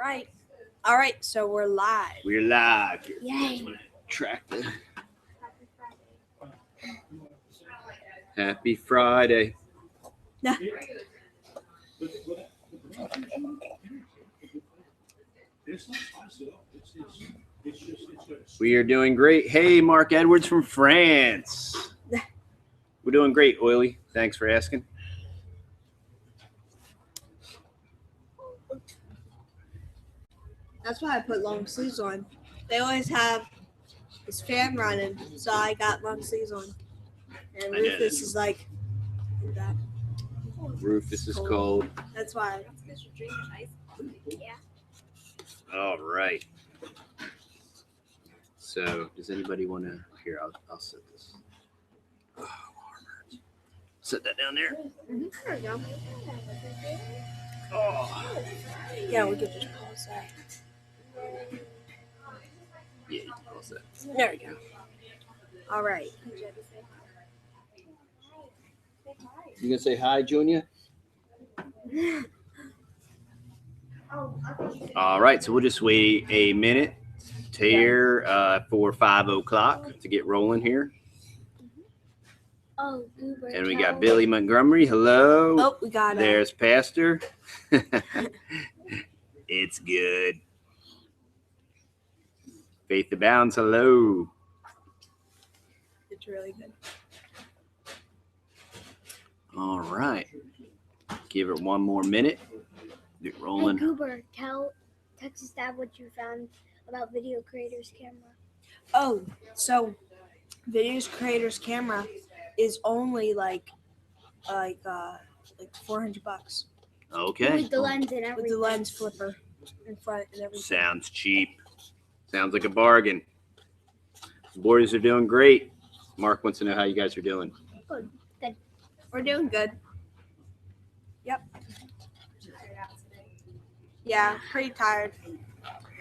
Right. All right, so we're live. We're live. Yay. Track the Happy Friday. Yeah. We are doing great. Hey, Mark Edwards from France. We're doing great, Oily. Thanks for asking. That's why I put long sleeves on. They always have this fan running, so I got long sleeves on. And Rufus is like that. Rufus is cold. That's why. Yeah. All right. So, does anybody want to? Here, I'll set this. Oh, set that down there. There we go. Oh. Yeah, we could just pause that. Yeah, you can pause that. There we go. All right. You gonna say hi, Junior? All right, so we'll just wait a minute here for 5 o'clock to get rolling here. Oh, Goober. And we got Billy Montgomery. Hello. Oh, we got it. There's Pastor. It's good. Faith Abounds. Hello. It's really good. All right. Give it one more minute. Get rolling. Hey, Goober, tell Texas Dad what you found about Video Creators Camera. Oh, so Videos Creators Camera is only like $400 Okay. With the lens and with everything. the lens flipper in front and everything. Sounds cheap. Sounds like a bargain. The boys are doing great. Mark wants to know how you guys are doing. Good. Good. We're doing good. Yep. Yeah, pretty tired.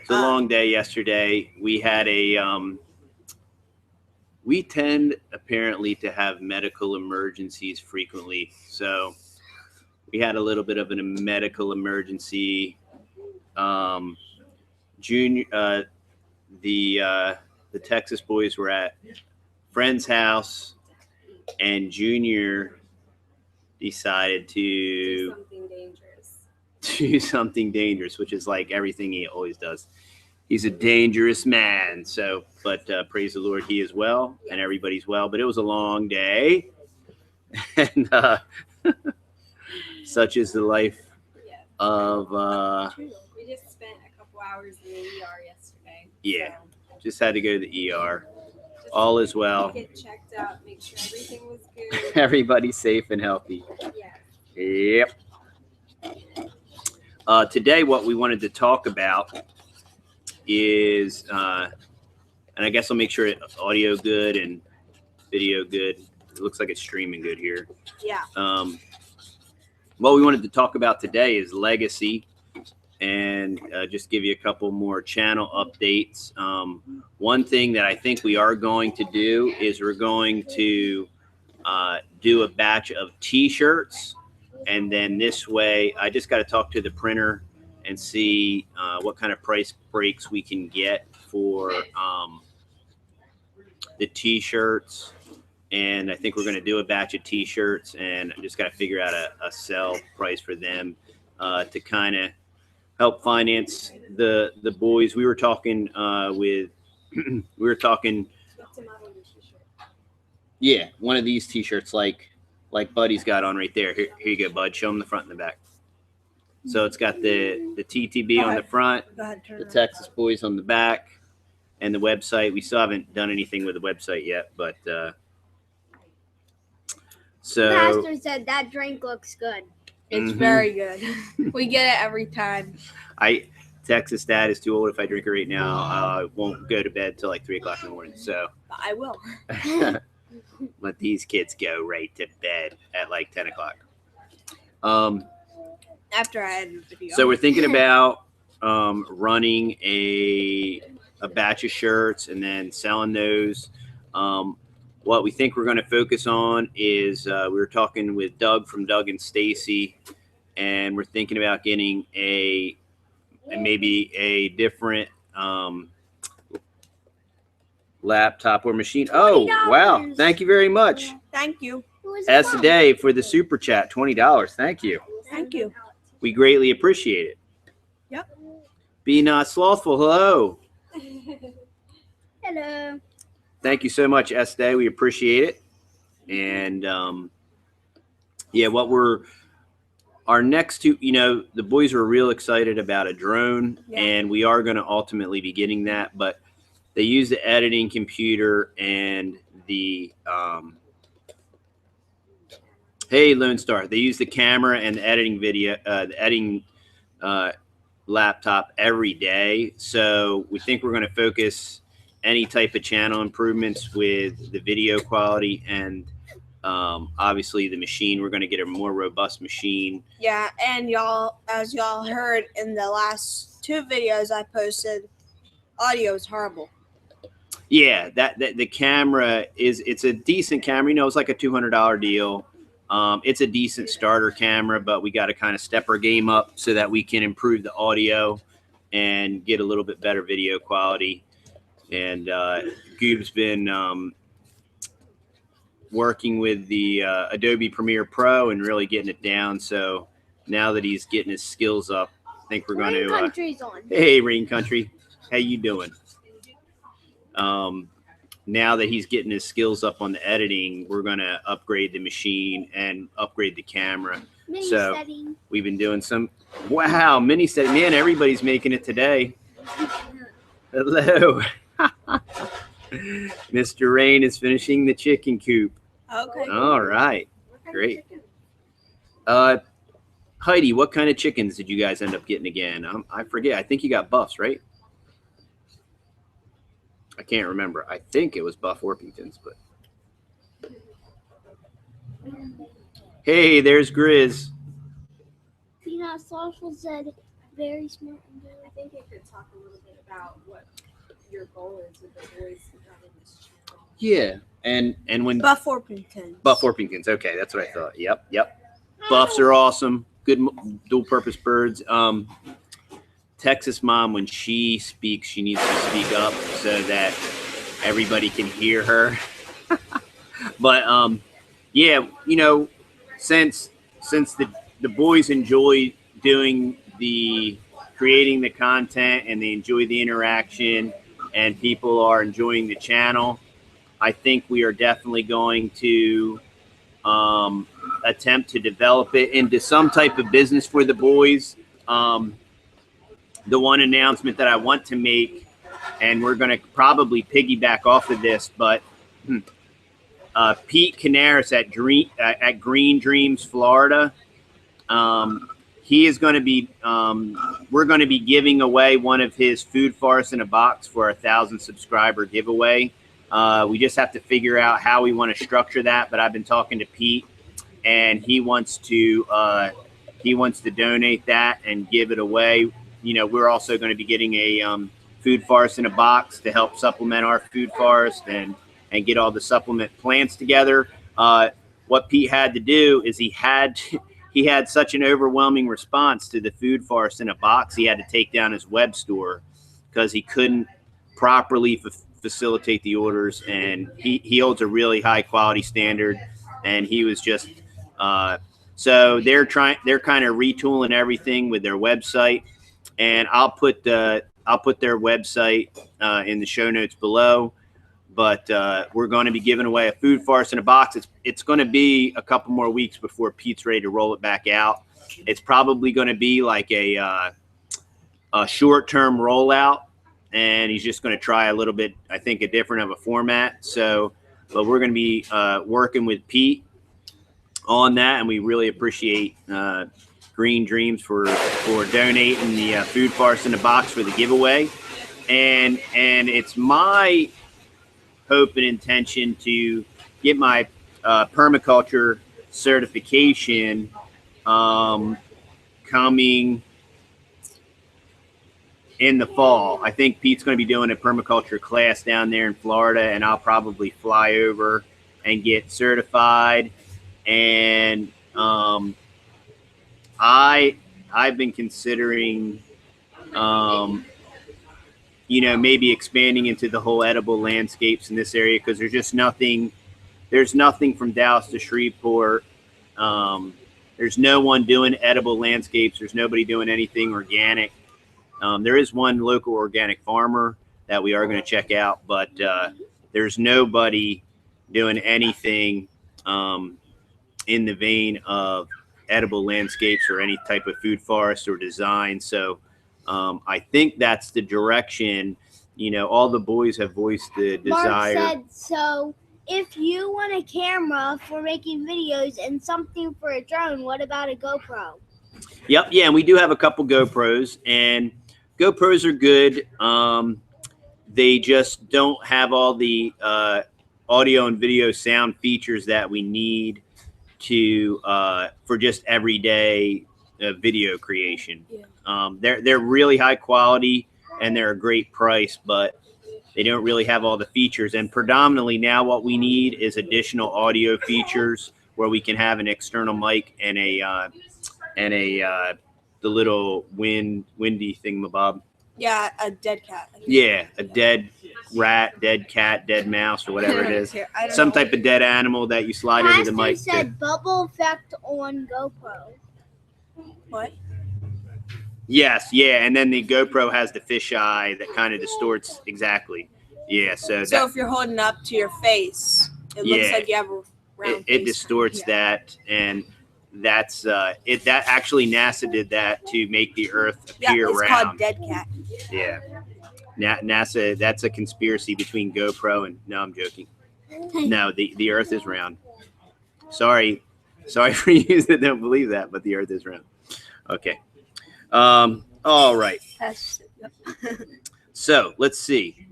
It's a long day yesterday. We had we tend apparently to have medical emergencies frequently. So we had a little bit of a medical emergency. Junior, the Texas boys were at friend's house, and Junior decided to do something dangerous, which is like everything he always does. He's a dangerous man. So, but praise the Lord, he is well, and everybody's well. But it was a long day, and such is the life of. We just spent a couple hours in the ER yesterday. Yeah, so just had to go to the ER. All is well. Get checked out, make sure everything was good. Everybody's safe and healthy. Yeah. Yep. Today, what we wanted to talk about is, and I guess I'll make sure audio good and video good. It looks like it's streaming good here. Yeah. What we wanted to talk about today is legacy, and just give you a couple more channel updates. One thing that I think we are going to do is we're going to do a batch of t-shirts, and then this way I just got to talk to the printer and see what kind of price breaks we can get for the t-shirts. And I think we're going to do a batch of t-shirts, and I just got to figure out a sell price for them to kind of help finance the boys. We were talking yeah, one of these t-shirts like Buddy's got on right there. Here you go, Bud. Show them the front and the back. So it's got the TTB on the front, Go ahead, turn the it Texas Boys on the back, and the website. We still haven't done anything with the website yet, but so Pastor said that drink looks good. It's very good. We get it every time. Texas Dad is too old. If I drink it right now, I won't go to bed till like 3 o'clock in the morning. So I will. let these kids go right to bed at like 10 o'clock. After I edit the video. So we're thinking about running a batch of shirts and then selling those. What we think we're going to focus on is we were talking with Doug from Doug and Stacy, and we're thinking about getting a maybe a different laptop or machine. Oh, wow. Thank you very much. Thank you. S a day for the super chat, $20. Thank you. Thank you. We greatly appreciate it. Yep. Be not slothful. Hello. Hello. Thank you so much, S Day. We appreciate it. And yeah, our next two, the boys are real excited about a drone, and we are going to ultimately be getting that, but they use the editing computer and the hey, Lone Star. They use the camera and the editing laptop every day. So we think we're going to focus any type of channel improvements with the video quality and obviously the machine. We're going to get a more robust machine. Yeah, and as y'all heard in the last 2 videos I posted, audio is horrible. Yeah, that the camera it's a decent camera. It's like a $200 deal. It's a decent starter camera, but we got to kind of step our game up so that we can improve the audio and get a little bit better video quality. And Goob's been working with the Adobe Premiere Pro and really getting it down. So now that he's getting his skills up, I think we're going to. Country's on. Hey, Rain Country, how you doing? Now that he's getting his skills up on the editing, we're going to upgrade the machine and upgrade the camera. So Setting. we've been doing some, wow, mini setting. Man, everybody's making it today. Hello. Mr. Rain is finishing the chicken coop. Okay. All right. Great. Heidi, what kind of chickens did you guys end up getting again? I forget. I think you got buffs, right? I can't remember. I think it was Buff Orpingtons, but hey, there's Grizz. Peanut Slothful said, very smart. I think you could talk a little bit about what your goal is with the boys running this channel. Yeah, and when Buff Orpingtons. Buff Orpingtons. Okay, that's what I thought. Yep. Buffs are awesome. Good dual-purpose birds. Texas mom, when she speaks, she needs to speak up so that everybody can hear her. But yeah, since the boys enjoy doing creating the content and they enjoy the interaction and people are enjoying the channel, I think we are definitely going to attempt to develop it into some type of business for the boys. The one announcement that I want to make, and we're going to probably piggyback off of this, but Pete Canaris at Green Dreams, Florida, he is going to be, we're going to be giving away one of his food forests in a box for a 1,000 subscriber giveaway. We just have to figure out how we want to structure that, but I've been talking to Pete, and he wants to donate that and give it away. We're also going to be getting a food forest in a box to help supplement our food forest and get all the supplement plants together. What Pete had to do is he had such an overwhelming response to the food forest in a box. He had to take down his web store because he couldn't properly facilitate the orders, and he holds a really high quality standard, and he was just so they're kind of retooling everything with their website. And I'll put their website in the show notes below. But we're going to be giving away a food forest in a box. It's going to be a couple more weeks before Pete's ready to roll it back out. It's probably going to be like a short-term rollout, and he's just going to try a little bit, I think, a different of a format. So, but we're going to be working with Pete on that, and we really appreciate Green Dreams for donating the food forest in a box for the giveaway, and it's my hope and intention to get my permaculture certification coming in the fall. I think Pete's going to be doing a permaculture class down there in Florida, and I'll probably fly over and get certified. And I've been considering You know, maybe expanding into the whole edible landscapes in this area, because there's nothing from Dallas to Shreveport. There's no one doing edible landscapes. There's nobody doing anything organic. There is one local organic farmer that we are going to check out, but there's nobody doing anything in the vein of edible landscapes or any type of food forest or design. So I think that's the direction. You know, all the boys have voiced the desire. Mark said, so if you want a camera for making videos and something for a drone, what about a GoPro? Yep. Yeah. And we do have a couple GoPros, and GoPros are good. They just don't have all the audio and video sound features that we need to for just everyday video creation. Yeah. They're really high quality and they're a great price, but they don't really have all the features. And predominantly now what we need is additional audio features where we can have an external mic and the little windy thingamabob. Yeah, a dead cat. Yeah, a dead rat, dead cat, dead mouse, or whatever it is. Some type of dead animal that you slide over the mic. Pastor said bubble effect on GoPro. What? Yes, yeah, and then the GoPro has the fisheye that kind of distorts. Exactly. Yeah, so if you're holding up to your face, it looks like you have a round it distorts that, and that's it. That actually NASA did that to make the Earth appear round. It's called dead cat. Yeah, NASA. That's a conspiracy between GoPro and. No, I'm joking. No, the Earth is round. Sorry for you that don't believe that, but the Earth is round. Okay. All right. So let's see.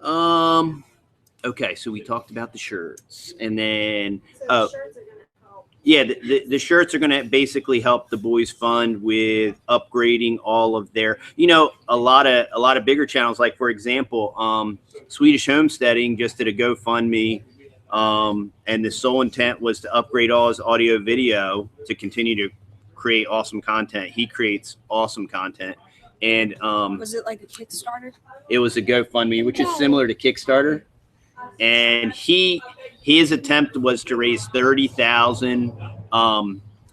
Okay, so we talked about the shirts, and then So the shirts are gonna help. yeah, the shirts are going to basically help the boys fund with upgrading all of their, you know, a lot of bigger channels, like for example, Swedish Homesteading just did a GoFundMe, and the sole intent was to upgrade all his audio video to continue to create awesome content. He creates awesome content. And was it like a Kickstarter? it was a GoFundMe, which is similar to Kickstarter. And his attempt was to raise 30,000,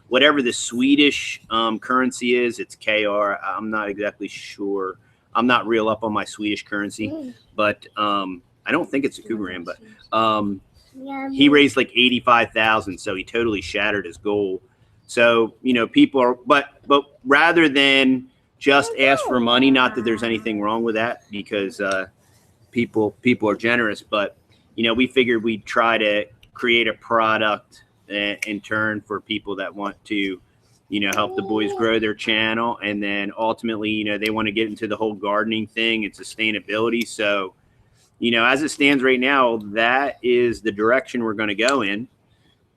whatever the Swedish currency is. It's KR. I'm not exactly sure. I'm not real up on my Swedish currency, but I don't think it's a Kugaran, but he raised like 85,000. So he totally shattered his goal. So, you know, people are, but rather than just ask for money, not that there's anything wrong with that, because people are generous, but you know, we figured we'd try to create a product in turn for people that want to, you know, help the boys grow their channel. And then ultimately, you know, they want to get into the whole gardening thing and sustainability. So, you know, as it stands right now, that is the direction we're going to go in.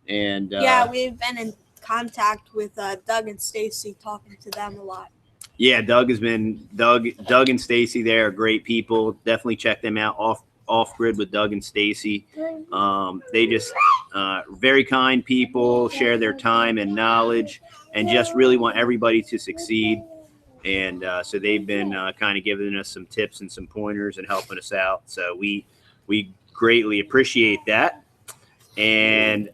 And yeah, we've been in contact with Doug and Stacy, talking to them a lot. Yeah, Doug and Stacy. They are great people. Definitely check them out off grid with Doug and Stacy. They just very kind people, share their time and knowledge, and just really want everybody to succeed. And so they've been kind of giving us some tips and some pointers and helping us out. So we greatly appreciate that. And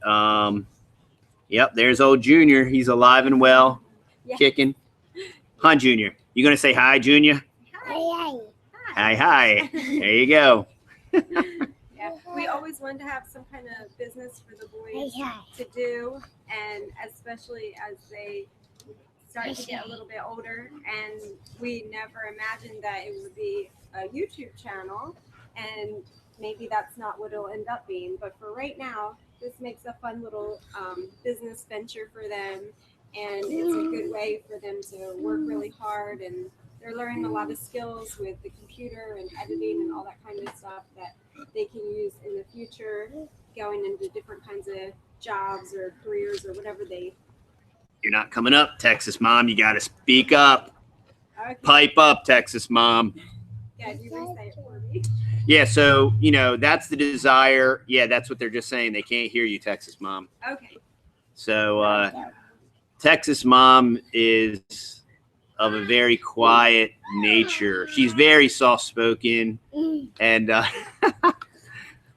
yep, there's old Junior. He's alive and well, kicking. Huh, Junior? You gonna say hi, Junior? Hi. Hi. There you go. Yeah, we always wanted to have some kind of business for the boys to do, and especially as they start to get a little bit older. And we never imagined that it would be a YouTube channel, and maybe that's not what it'll end up being. But for right now, this makes a fun little business venture for them, and it's a good way for them to work really hard, and they're learning a lot of skills with the computer and editing and all that kind of stuff that they can use in the future, going into different kinds of jobs or careers or whatever they. You're not coming up, Texas Mom. You got to speak up. Okay. Pipe up, Texas Mom. Yeah, you can say it for me. Yeah, so, you know, that's the desire. Yeah, that's what they're just saying. They can't hear you, Texas Mom. Okay. So Texas Mom is of a very quiet nature. She's very soft-spoken, and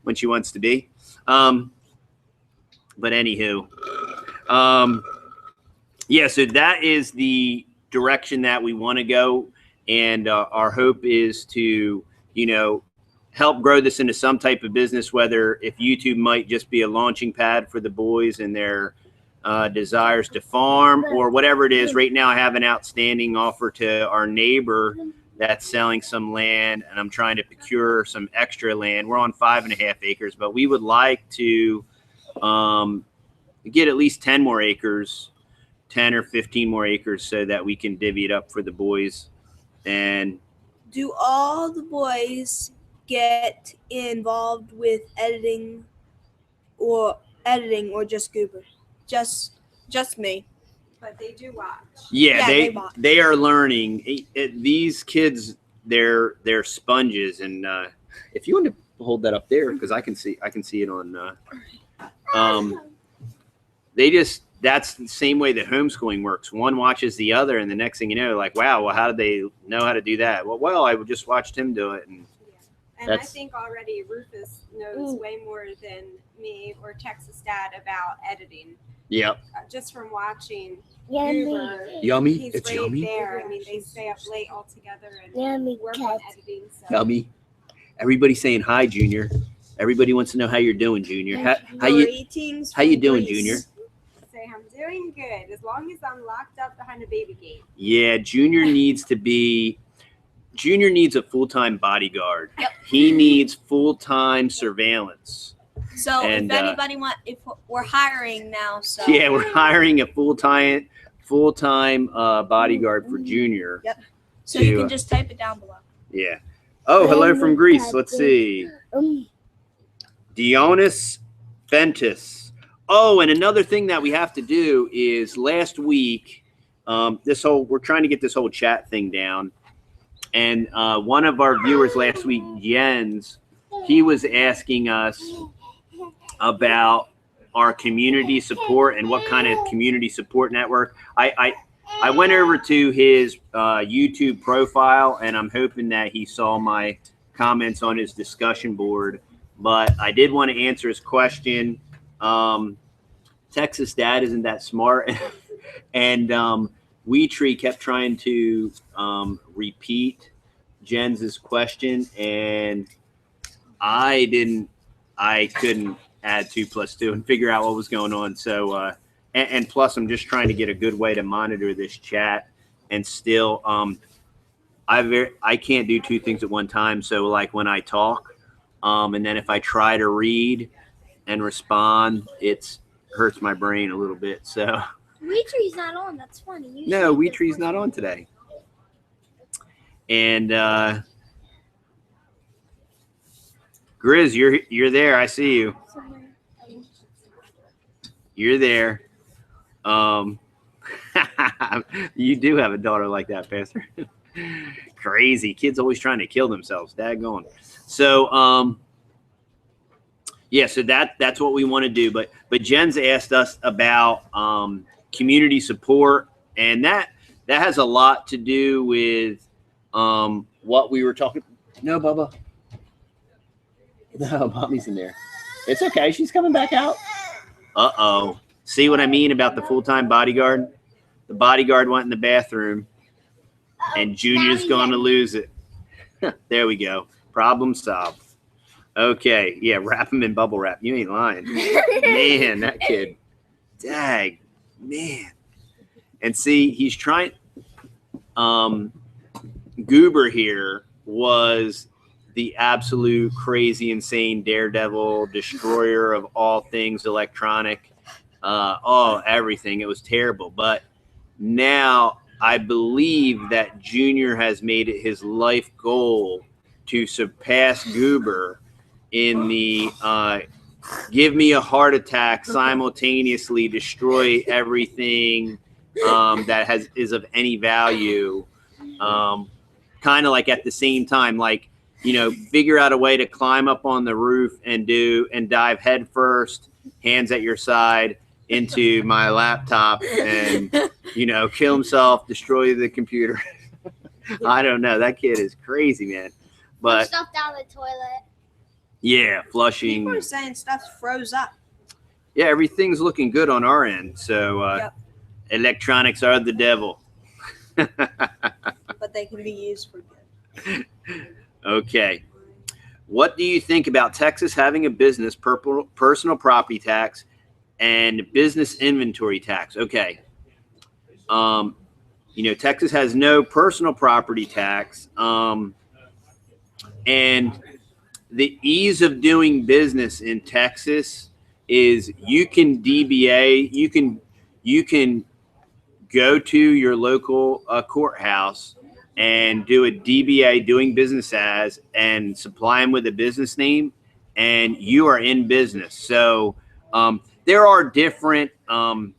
when she wants to be. But anywho, yeah, so that is the direction that we want to go. And our hope is to, you know, help grow this into some type of business, whether if YouTube might just be a launching pad for the boys and their desires to farm or whatever it is. Right now, I have an outstanding offer to our neighbor that's selling some land, and I'm trying to procure some extra land. We're on 5.5 acres, but we would like to get at least 10 more acres, 10 or 15 more acres, so that we can divvy it up for the boys. And do all the boys get involved with editing or just Goober? Just me. But they do watch. yeah, Yeah, watch. they are learning. These kids, they're sponges. And if you want to hold that up there, because I can see it on. That's the same way that homeschooling works. One watches the other, and the next thing you know, like, wow, well, how did they know how to do that? Well, I just watched him do it. And I think already Rufus knows way more than me or Texas Dad about editing. Yep. Just from watching. Yummy. He's It's right yummy. there. I mean, they stay up late all together and Yummy work cat. on editing. So. Yummy. Everybody's saying hi, Junior. Everybody wants to know how you're doing, Junior. How you doing, Junior? Say I'm doing good as long as I'm locked up behind a baby gate. Yeah, Junior needs a full-time bodyguard. Yep. He needs full-time surveillance. So And, if anybody if we're hiring now, so Yeah, we're hiring a full-time bodyguard for Junior. Yep. So you can just type it down below. Yeah. Oh, hello from Greece. Let's see. Dionys Ventus. Oh, and another thing that we have to do is last week, we're trying to get this whole chat thing down. And one of our viewers last week, Jens, he was asking us about our community support and what kind of community support network. I went over to his YouTube profile, and I'm hoping that he saw my comments on his discussion board. But I did want to answer his question. Texas Dad isn't that smart. And WeTree kept trying to repeat Jens's question, and I couldn't add 2 + 2 and figure out what was going on. So, and plus I'm just trying to get a good way to monitor this chat, and still, I can't do 2 things at one time. So like when I talk, and then if I try to read and respond, it hurts my brain a little bit. So WeTree's not on. That's funny. no, WeTree's not on today. And Grizz, you're there. I see you. You're there. You do have a daughter like that, Pastor. Crazy. Kids always trying to kill themselves. Daggone. So yeah, so that's what we want to do. But Jen's asked us about community support, and that has a lot to do with what we were talking. No, Bubba. No, Mommy's in there. It's okay. She's coming back out. Uh-oh. See what I mean about the full-time bodyguard? The bodyguard went in the bathroom, and Junior's going to lose it. There we go. Problem solved. Okay. Yeah, wrap him in bubble wrap. You ain't lying. Man, that kid. Dag. Man. And see, he's trying. Goober here was the absolute crazy, insane daredevil, destroyer of all things electronic. Everything. It was terrible. But now I believe that Junior has made it his life goal to surpass Goober in the give me a heart attack, simultaneously destroy everything that is of any value. Kind of like at the same time, like, you know, figure out a way to climb up on the roof and dive head first, hands at your side, into my laptop and, you know, kill himself, destroy the computer. I don't know. That kid is crazy, man. But stuff down the toilet. yeah, flushing. People are saying stuff froze up. Yeah, everything's looking good on our end. So Yep. electronics are the devil. But they can be used for good. Okay. What do you think about Texas having a business personal property tax and business inventory tax? Okay. You know, Texas has no personal property tax. And the ease of doing business in Texas is you can DBA, you can go to your local courthouse and do a DBA, doing business as, and supply them with a business name, and you are in business. So there are different you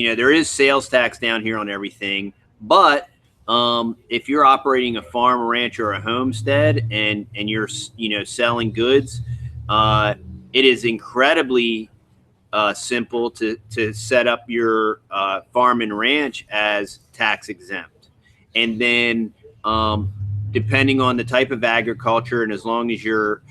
know, there is sales tax down here on everything, but if you're operating a farm, a ranch, or a homestead, and you're, you know, selling goods, it is incredibly simple to set up your farm and ranch as tax exempt. And then depending on the type of agriculture, and as long as you're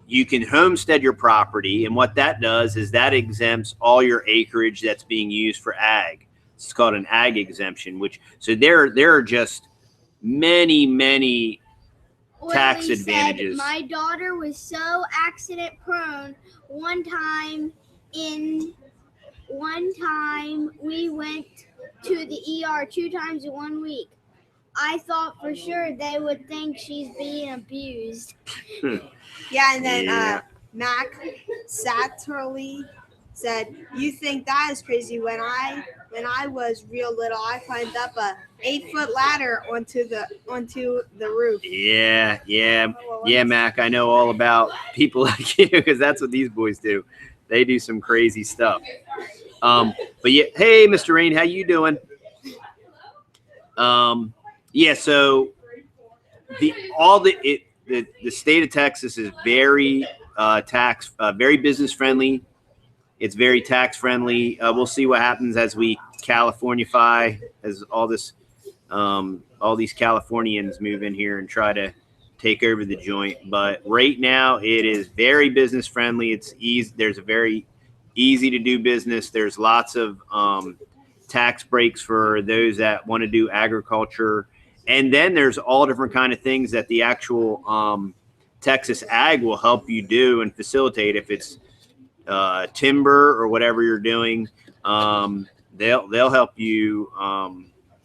you can homestead your property, and what that does is that exempts all your acreage that's being used for ag. It's called an ag exemption, which, so there are just many tax advantages. My daughter was so accident prone. One time we went to the ER 2 times in 1 week. I thought for sure they would think she's being abused. Yeah, and then Yeah. Mac Satterley said, "You think that is crazy? When I was real little, I climbed up a 8-foot ladder onto the roof." Yeah, Mac. I know all about people like you because that's what these boys do. They do some crazy stuff. But yeah, hey, Mr. Rain, how you doing? Yeah, so the state of Texas is very very business friendly. It's very tax friendly. We'll see what happens as we Californify, as all these Californians move in here and try to take over the joint. But right now, it is very business friendly. It's easy. There's a very easy to do business. There's lots of tax breaks for those that want to do agriculture. And then there's all different kind of things that the actual Texas Ag will help you do and facilitate. If it's timber or whatever you're doing, they'll help you.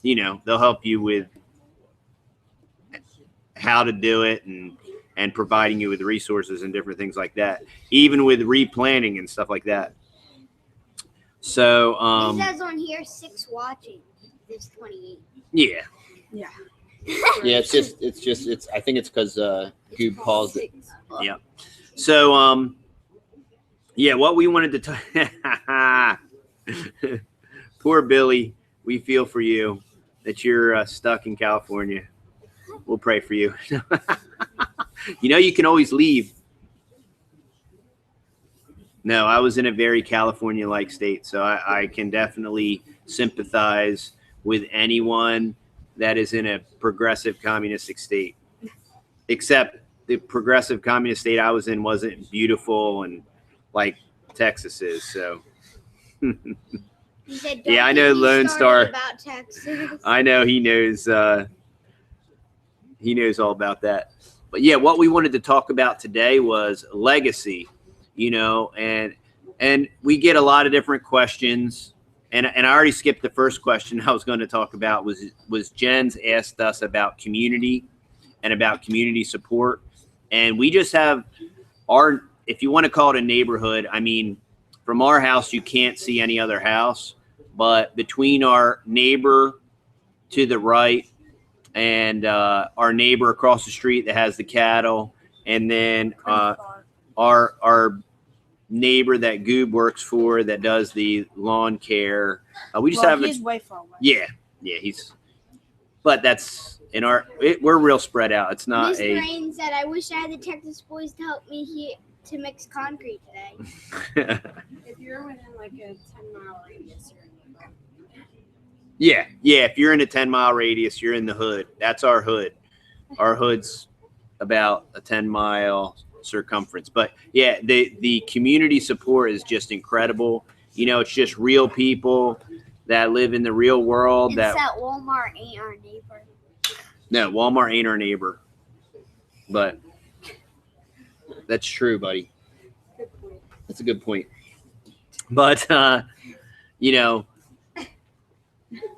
You know, they'll help you with how to do it and providing you with resources and different things like that, even with replanting and stuff like that. So it says on here 6 watching. There's 28. Yeah. Yeah. Yeah, it's I think it's because Goob paused it. Yeah. So yeah, what we wanted to talk poor Billy, we feel for you that you're stuck in California. We'll pray for you. You know, you can always leave. No, I was in a very California-like state, so I can definitely sympathize with anyone that is in a progressive communistic state. Except the progressive communist state I was in wasn't beautiful and like Texas is. So Said, yeah, I know Lone Star. About Texas. I know he knows all about that. But yeah, what we wanted to talk about today was legacy, you know, and we get a lot of different questions. And I already skipped the first question I was going to talk about was Jen's asked us about community and about community support. And we just have if you want to call it a neighborhood, I mean, from our house, you can't see any other house, but between our neighbor to the right and our neighbor across the street that has the cattle, and then our neighbor that Goob works for that does the lawn care. We just have he's way far away. Yeah, but that's we're real spread out. It's not Miss Rain said, "I wish I had the Texas boys to help me here to mix concrete today." If you're within like a 10-mile radius, you're in the hood. Yeah. If you're in a 10-mile radius, you're in the hood. That's our hood. Our hood's about a 10-mile circumference. But yeah, the community support is just incredible. You know, it's just real people that live in the real world. It's that Walmart ain't our neighbor. No, Walmart ain't our neighbor. But that's true, buddy. Good point. That's a good point. But you know,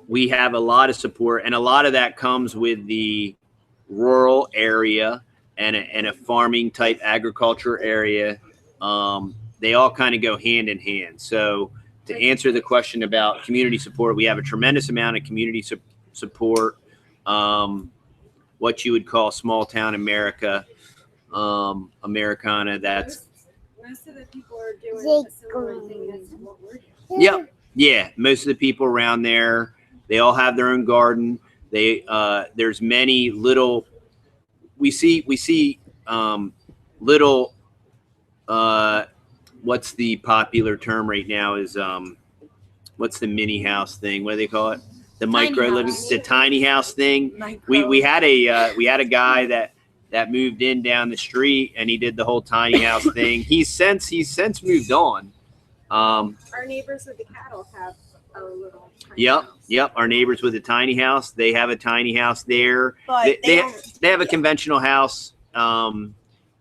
we have a lot of support, and a lot of that comes with the rural area and a farming type agriculture area. They all kind of go hand in hand. So to answer the question about community support, we have a tremendous amount of community support, what you would call small town America, Americana. That's most of the people are doing a similar thing as what we're doing. Yep. Yeah. Most of the people around there, they all have their own garden. There's many little, we see little, what's the popular term right now is, what's the mini house thing? What do they call it? The micro living, the tiny house thing. We had a guy that moved in down the street, and he did the whole tiny house thing. He's since moved on. Our neighbors with the cattle have a little tiny Yep. house. Yep. Our neighbors with a tiny house, they have a tiny house there. But They have a conventional house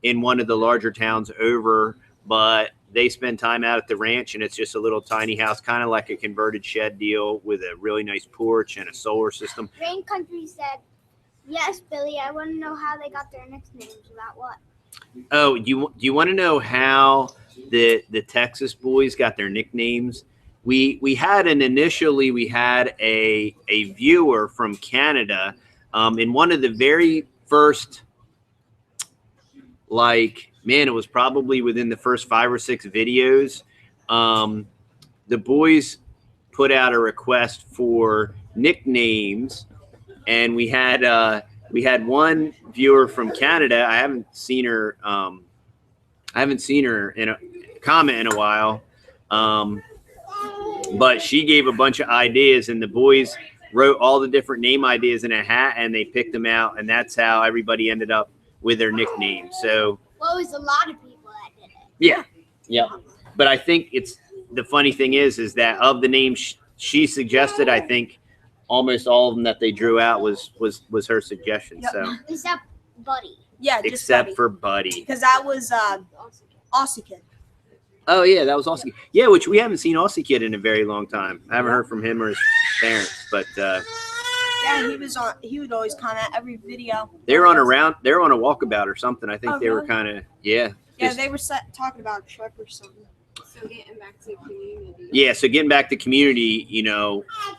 in one of the larger towns over, but they spend time out at the ranch, and it's just a little tiny house, kind of like a converted shed deal with a really nice porch and a solar system. Rain Country said, "Yes, Billy. I want to know how they got their nicknames. About what?" Oh, do you want to know how the Texas boys got their nicknames? We had a viewer from Canada in one of the very first, it was probably within the first 5 or 6 videos. The boys put out a request for nicknames, and we had one viewer from Canada. I haven't seen her in a comment in a while. But she gave a bunch of ideas, and the boys wrote all the different name ideas in a hat, and they picked them out, and that's how everybody ended up with their nickname. So, well, it was a lot of people that did it. yeah. But I think the funny thing is that of the names she suggested, I think almost all of them that they drew out was her suggestion. Yep. So, Except Buddy. yeah, just except for Buddy. because that was Aussie Kid. Oh yeah, that was Aussie. Yeah, which we haven't seen Aussie Kid in a very long time. I haven't heard from him or his parents, but Yeah, he would always comment every video. they're on a walkabout or something. I think Oh, they were really? kind of Yeah, they were talking about a trip or something. So getting back to community. Yeah, so getting back to community,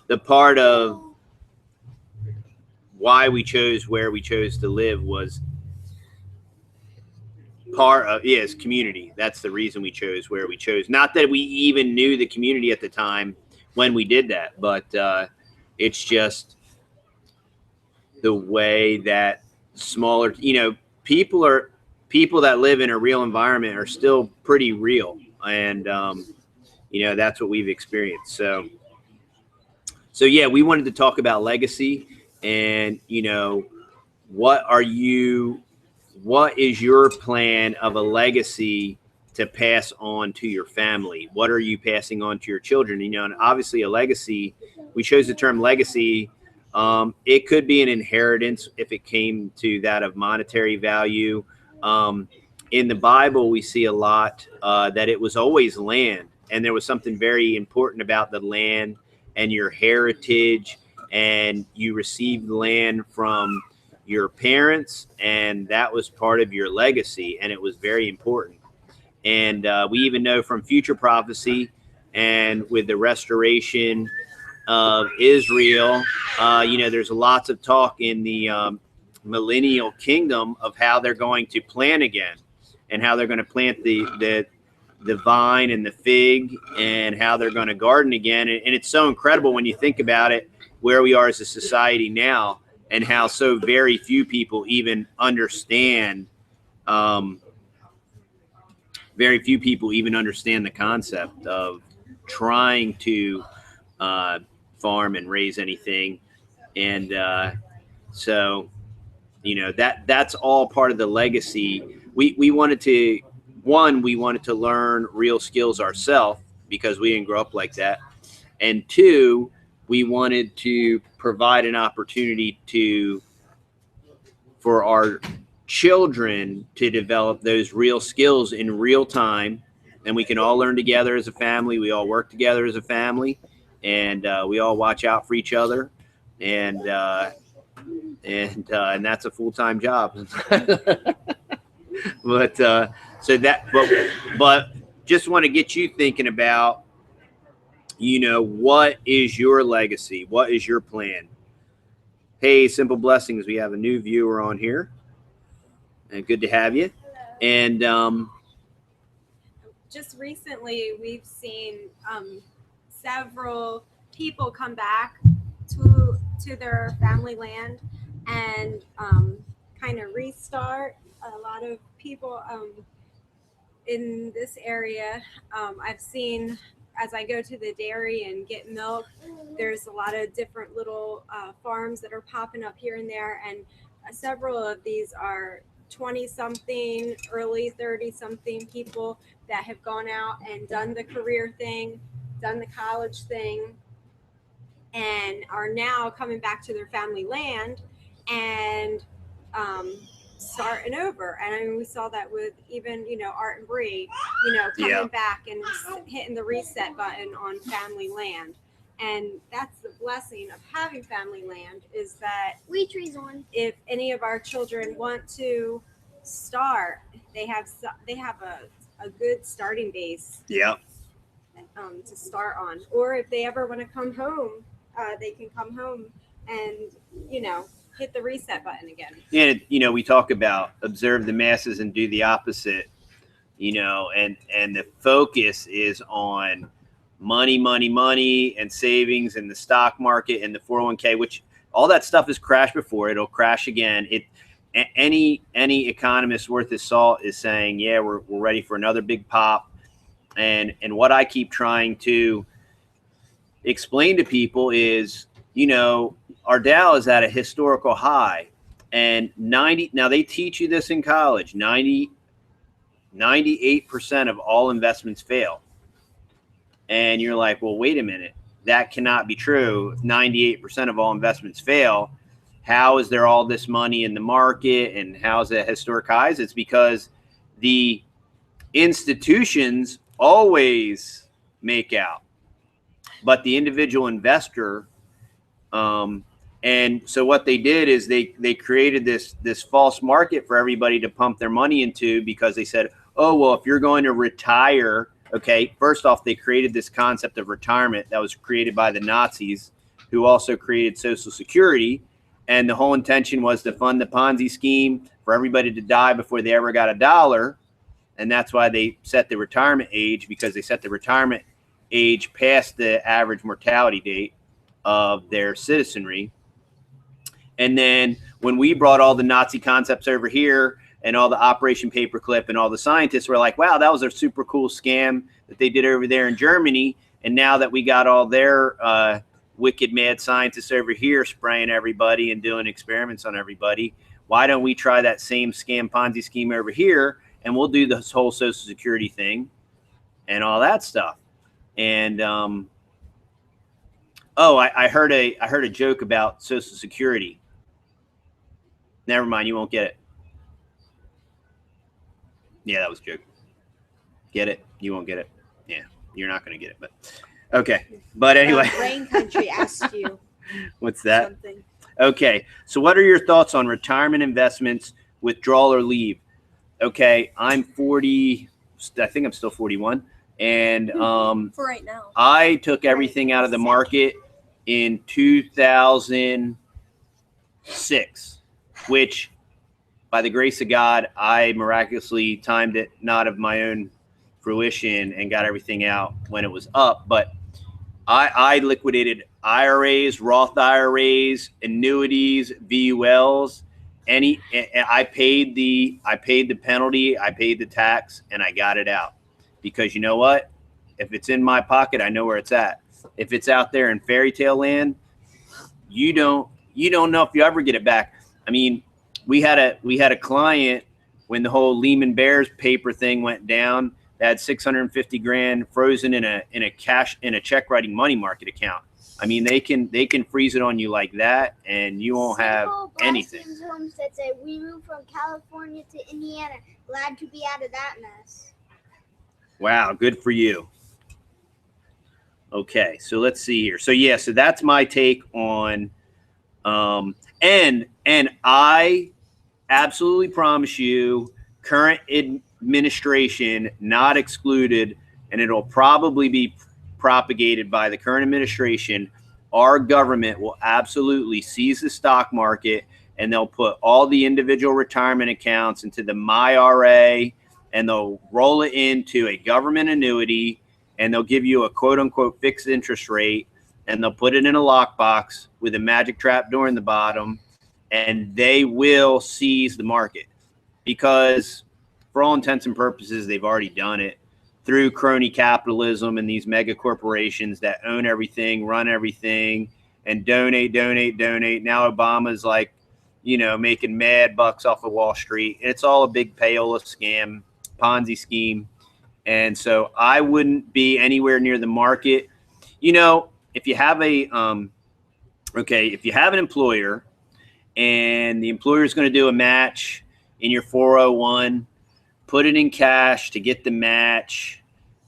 the part of why we chose where we chose to live was it's community. That's the reason we chose where we chose. Not that we even knew the community at the time when we did that, but it's just the way that smaller, people that live in a real environment are still pretty real. And, that's what we've experienced. So yeah, we wanted to talk about legacy and, what is your plan of a legacy to pass on to your family? What are you passing on to your children? And obviously a legacy, we chose the term legacy. It could be an inheritance if it came to that of monetary value. In the Bible, we see a lot that it was always land, and there was something very important about the land and your heritage, and you received land from your parents, and that was part of your legacy, and it was very important. And we even know from future prophecy and with the restoration of Israel, there's lots of talk in the millennial kingdom of how they're going to plant again, and how they're going to plant the vine and the fig, and how they're going to garden again. And it's so incredible when you think about it, where we are as a society now, and how so very few people even understand the concept of trying to farm and raise anything. And so, you know, that's all part of the legacy. We wanted to, we wanted to learn real skills ourselves because we didn't grow up like that. And two, we wanted to provide an opportunity for our children to develop those real skills in real time. And we can all learn together as a family. We all work together as a family, and we all watch out for each other. And that's a full-time job. But just want to get you thinking about, you know, what is your legacy? What is your plan? Hey, Simple Blessings, we have a new viewer on here, and good to have you. And just recently, we've seen several people come back to their family land and kind of restart. A lot of people in this area, I've seen, as I go to the dairy and get milk, there's a lot of different little farms that are popping up here and there. And several of these are 20-something, early 30-something people that have gone out and done the career thing, done the college thing, and are now coming back to their family land and starting over. And I mean, we saw that with even, you know, Art and Bree, you know, coming back and hitting the reset button on family land. And that's the blessing of having family land, is that Weed trees on. if any of our children want to start, they have a good starting base to start on. Or if they ever want to come home, they can come home and, you know, hit the reset button again. And, you know, we talk about observe the masses and do the opposite, you know, and the focus is on money and savings and the stock market and the 401k, which all that stuff has crashed before. It'll crash again. Any economist worth his salt is saying, yeah, we're ready for another big pop. And what I keep trying to explain to people is, you know, our Dow is at a historical high, and now they teach you this in college, 98% of all investments fail. And you're like, well, wait a minute, that cannot be true. 98% of all investments fail. How is there all this money in the market, and how is it historic highs? It's because the institutions always make out, but the individual investor, and so what they did is they created this false market for everybody to pump their money into, because they said, oh, well, if you're going to retire, okay, first off, they created this concept of retirement that was created by the Nazis, who also created Social Security. And the whole intention was to fund the Ponzi scheme for everybody to die before they ever got a dollar. And that's why they set the retirement age, because they set the retirement age past the average mortality date of their citizenry. And then when we brought all the Nazi concepts over here and all the Operation Paperclip and all the scientists were like, wow, that was a super cool scam that they did over there in Germany. And now that we got all their wicked mad scientists over here spraying everybody and doing experiments on everybody, why don't we try that same scam Ponzi scheme over here, and we'll do this whole Social Security thing and all that stuff. And I heard a joke about Social Security. Never mind, you won't get it. Yeah, that was a joke. Get it? You won't get it. Yeah, you're not going to get it. But okay. But anyway, Rain Country asked you. What's that? Something. Okay. So what are your thoughts on retirement investments, withdrawal or leave? Okay, I'm 40. I think I'm still 41. And for right now, I took everything out of the market in 2006, which by the grace of God, I miraculously timed it, not of my own fruition, and got everything out when it was up. But I liquidated IRAs, Roth IRAs, annuities, VULs. I paid the penalty, I paid the tax, and I got it out. Because you know what? If it's in my pocket, I know where it's at. If it's out there in fairy tale land, you don't know if you ever get it back. I mean, we had a client when the whole Lehman Bears paper thing went down. They had 650 grand frozen in a check writing money market account. I mean, they can freeze it on you like that, and you won't have anything. Homestead said, "We moved from California to Indiana. Glad to be out of that mess." Wow, good for you. Okay, so let's see here. So yeah, so that's my take on, and I absolutely promise you, current administration not excluded, and it'll probably be propagated by the current administration. Our government will absolutely seize the stock market, and they'll put all the individual retirement accounts into the MyRA, and they'll roll it into a government annuity, and they'll give you a quote unquote fixed interest rate, and they'll put it in a lockbox with a magic trap door in the bottom, and they will seize the market, because for all intents and purposes, they've already done it through crony capitalism and these mega corporations that own everything, run everything, and donate. Now Obama's like, making mad bucks off of Wall Street. It's all a big payola scam, Ponzi scheme. And so I wouldn't be anywhere near the market. If you have if you have an employer and the employer is going to do a match in your 401, put it in cash to get the match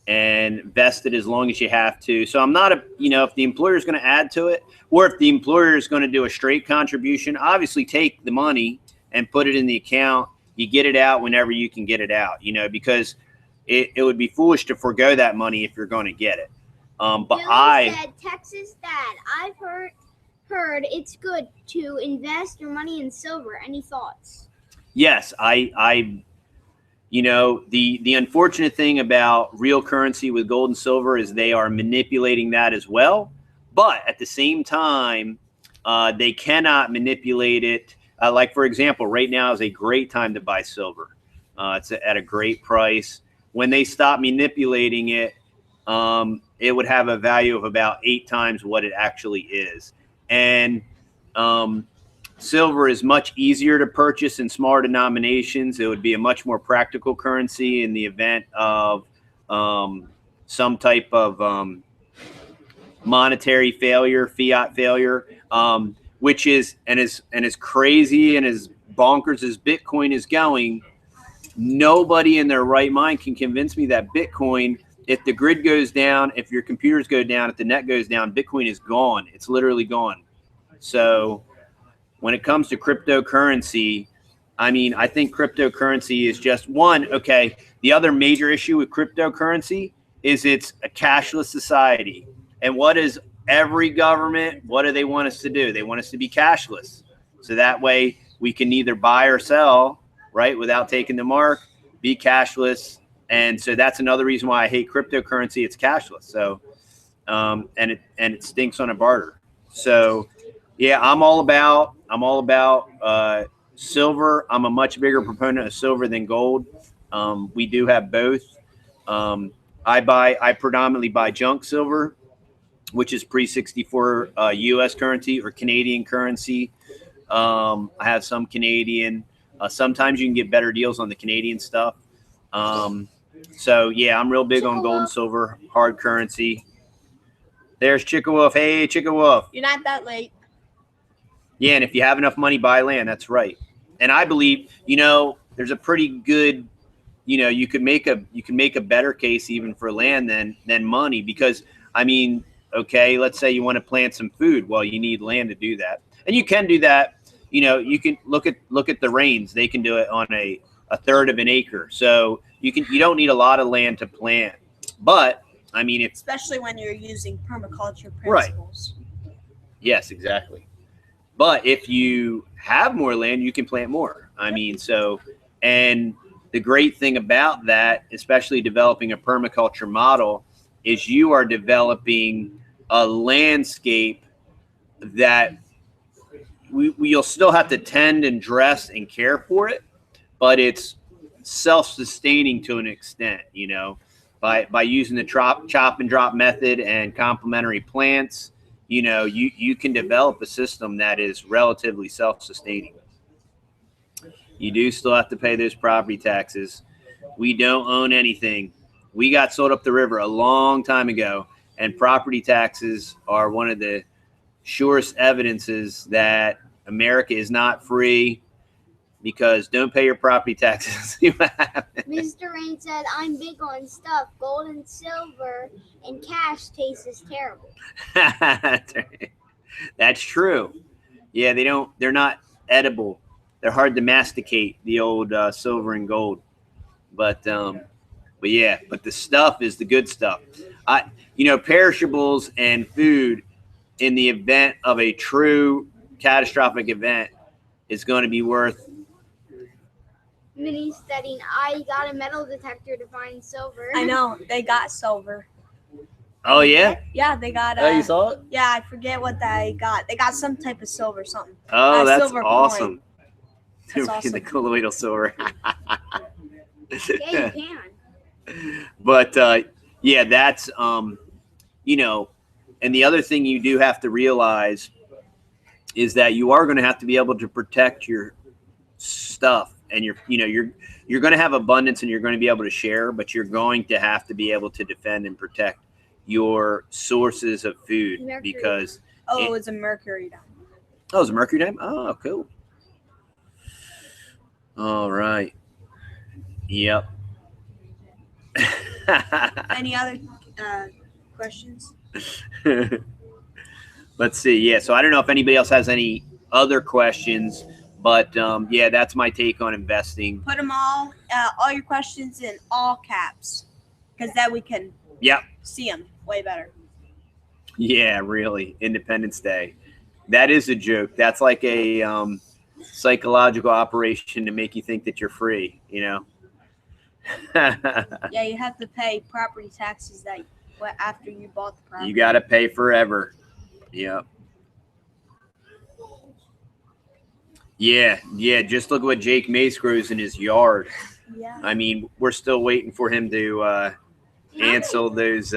and vest it as long as you have to. So I'm not if the employer is going to add to it, or if the employer is going to do a straight contribution, obviously take the money and put it in the account. You get it out whenever you can get it out, because it would be foolish to forego that money if you're going to get it. But Billy said, Texas Dad, I've heard it's good to invest your money in silver. Any thoughts? Yes, the unfortunate thing about real currency with gold and silver is they are manipulating that as well. But at the same time, they cannot manipulate it. Like, for example, right now is a great time to buy silver. It's at a great price. When they stop manipulating it, it would have a value of about 8 times what it actually is. And silver is much easier to purchase in smaller denominations. It would be a much more practical currency in the event of some type of monetary failure, fiat failure, which is as crazy and as bonkers as Bitcoin is going. Nobody in their right mind can convince me that Bitcoin, if the grid goes down, if your computers go down, if the net goes down, Bitcoin is gone. It's literally gone. So when it comes to cryptocurrency, I think cryptocurrency is just one. Okay, the other major issue with cryptocurrency is it's a cashless society. And what is every government, what do they want us to do? They want us to be cashless. So that way we can neither buy or sell, right, without taking the mark, be cashless. And so that's another reason why I hate cryptocurrency. It's cashless. So, and it stinks on a barter. So, yeah, I'm all about silver. I'm a much bigger proponent of silver than gold. We do have both. I predominantly buy junk silver, which is pre-64 U.S. currency or Canadian currency. I have some Canadian. Sometimes you can get better deals on the Canadian stuff. So yeah, I'm real big on gold and silver, hard currency. There's Chickawolf. Hey, Chickawolf. You're not that late. Yeah, and if you have enough money, buy land. That's right. And I believe, there's a pretty good, you can make a better case even for land than money, because okay, let's say you want to plant some food. Well, you need land to do that, and you can do that. You can look at the rains. They can do it on a third of an acre. So you don't need a lot of land to plant. But especially when you're using permaculture principles. Right. Yes, exactly. But if you have more land, you can plant more. And the great thing about that, especially developing a permaculture model, is you are developing a landscape that you'll still have to tend and dress and care for it, but it's self-sustaining to an extent, you know, by using the chop and drop method and complementary plants. You know, you can develop a system that is relatively self-sustaining. You do still have to pay those property taxes. We don't own anything. We got sold up the river a long time ago, and property taxes are one of the surest evidences that America is not free, because don't pay your property taxes. See what happens. Mr. Rain said, I'm big on stuff. Gold and silver and cash tastes terrible. That's true. Yeah, they're not edible. They're hard to masticate, the old silver and gold. But yeah, but the stuff is the good stuff. You know, perishables and food, in the event of a true catastrophic event, is going to be worth. Mini studying. I got a metal detector to find silver. I know they got silver. Oh yeah. Yeah, they got. Oh, you saw it? Yeah, I forget what they got. They got some type of silver, something. Oh, that's silver awesome. coin. That's awesome. The colloidal silver. Yeah, you can. But yeah, that's you know, and the other thing you do have to realize is that you are going to have to be able to protect your stuff, and you're going to have abundance, and you're going to be able to share, but you're going to have to be able to defend and protect your sources of food. Mercury. Because It's a mercury dime. oh, it's a mercury dime. Oh, cool. All right. Yep. Any other questions? Let's see. Yeah. So I don't know if anybody else has any other questions, but yeah, that's my take on investing. Put them all your questions in all caps, because then we can see them way better. Yeah, really. Independence Day. That is a joke. That's like a psychological operation to make you think that you're free, you know? Yeah, you have to pay property taxes after you bought the property. You got to pay forever. Yep. Yeah. Just look at what Jake Mace grows in his yard. Yeah. I mean, we're still waiting for him to answer those.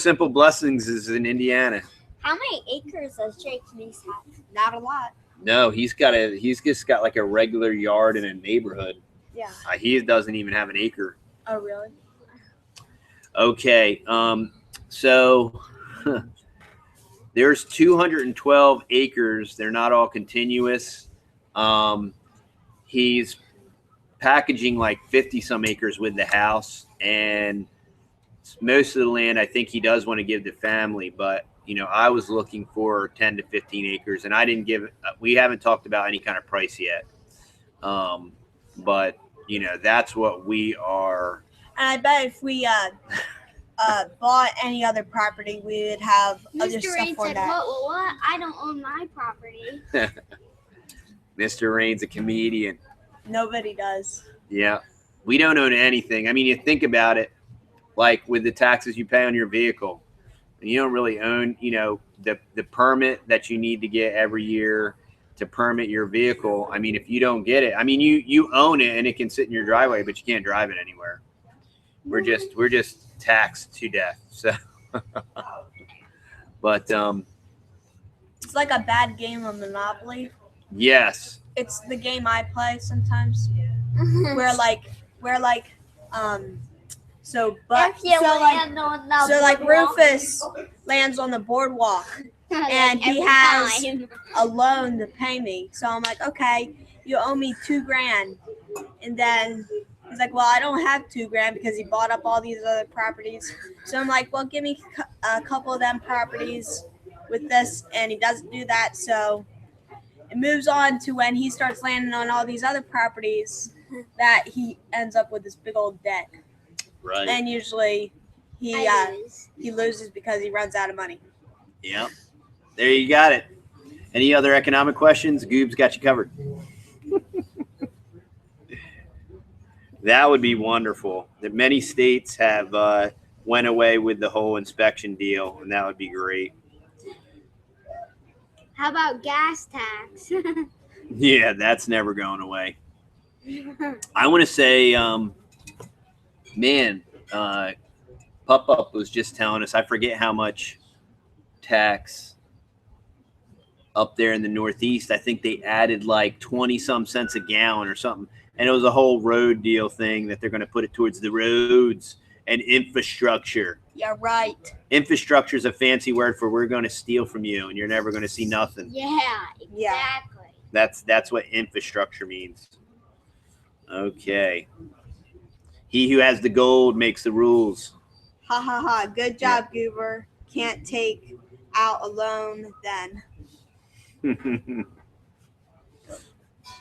Simple Blessings is in Indiana. How many acres does Jake Mace have? Not a lot. No, he's just got like a regular yard in a neighborhood. Yeah. He doesn't even have an acre. Oh, really? Okay. So there's 212 acres. They're not all continuous. He's packaging like 50 some acres with the house, and most of the land I think he does want to give to family, but you know, I was looking for 10 to 15 acres, and we haven't talked about any kind of price yet. But you know, that's what we are. And I bet if we bought any other property, we would have other Mr. stuff Rain for said, that. what? I don't own my property. Mr. Rain's a comedian. Nobody does. Yeah. We don't own anything. I mean, you think about it, like with the taxes you pay on your vehicle, you don't really own, you know, the permit that you need to get every year to permit your vehicle. I mean, if you don't get it, I mean, you own it and it can sit in your driveway, but you can't drive it anywhere. We're just taxed to death. So, but It's like a bad game of Monopoly. yes. It's the game I play sometimes. Where Rufus lands on the boardwalk and he has a loan to pay me. So I'm like, okay, you owe me $2,000. And then he's like, well, I don't have $2,000 because he bought up all these other properties. So I'm like, well, give me a couple of them properties with this. And he doesn't do that. So it moves on to when he starts landing on all these other properties that he ends up with this big old debt. Right. And usually he loses because he runs out of money. Yep. There you got it. Any other economic questions? Goob's got you covered. That would be wonderful. That many states have went away with the whole inspection deal, and that would be great. How about gas tax? Yeah, that's never going away. I want to say, man, Pup Up was just telling us, I forget how much tax up there in the Northeast. I think they added like 20-some cents a gallon or something. And it was a whole road deal thing that they're going to put it towards the roads and infrastructure. Yeah, right. Infrastructure is a fancy word for we're going to steal from you and you're never going to see nothing. Yeah, exactly. That's what infrastructure means. Okay. He who has the gold makes the rules. Ha ha ha. Good job, Goober. Can't take out a loan then.